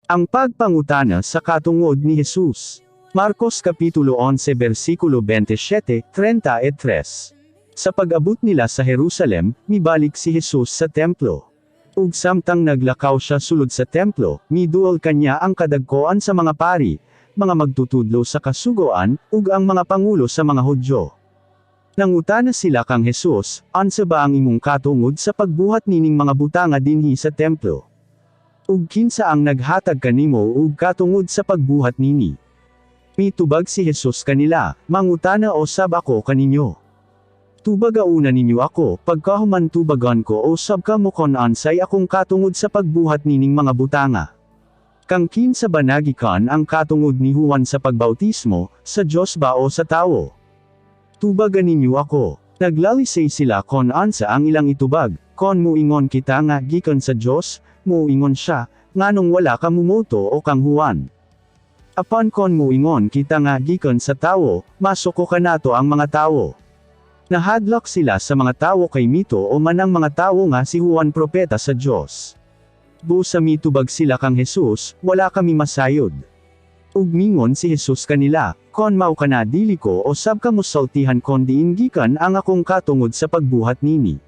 Ang pagpangutana sa katungod ni Jesus. Marcos Kapitulo 11 versikulo 27, 33. Sa pag-abot nila sa Jerusalem, mibalik si Jesus sa templo. Ug samtang naglakaw siya sulod sa templo, miduol kanya ang kadagkoan sa mga pari, mga magtutudlo sa kasugoan, ug ang mga pangulo sa mga Hudyo. Nangutana sila kang Jesus, ansa ba ang imong katungod sa pagbuhat nining mga butanga dinhi sa templo? Ug kinsa ang naghatag kanimo ug katungod sa pagbuhat nini? Mitubag si Jesus kanila, mangutana o sab ako kaninyo. Tubagauna ninyo ako, pagkahuman tubagan ko o sab ka mo kon ansay akong katungod sa pagbuhat nining mga butanga. Kang kinsa ba nagikan ang katungod ni Juan sa pagbautismo, sa Diyos ba o sa tao? Tubagan ninyo ako. Naglalisay sila kon ansa ang ilang itubag, kon muingon kita nga gikan sa Diyos, muingon siya, nganong wala ka mumoto o kang Juan. Apan kon muingon kita nga gikan sa tao, masuko ka nato ang mga tao. Nahadlok sila sa mga tao kay mito o manang mga tao nga si Juan propeta sa Diyos. Busa mitubag sila kang Jesus, wala kami masayod. Ug mingon si Jesus kanila, kon mao ka na dili ko o sab ka musaltihan kon diin gikan ang akong katungod sa pagbuhat nini.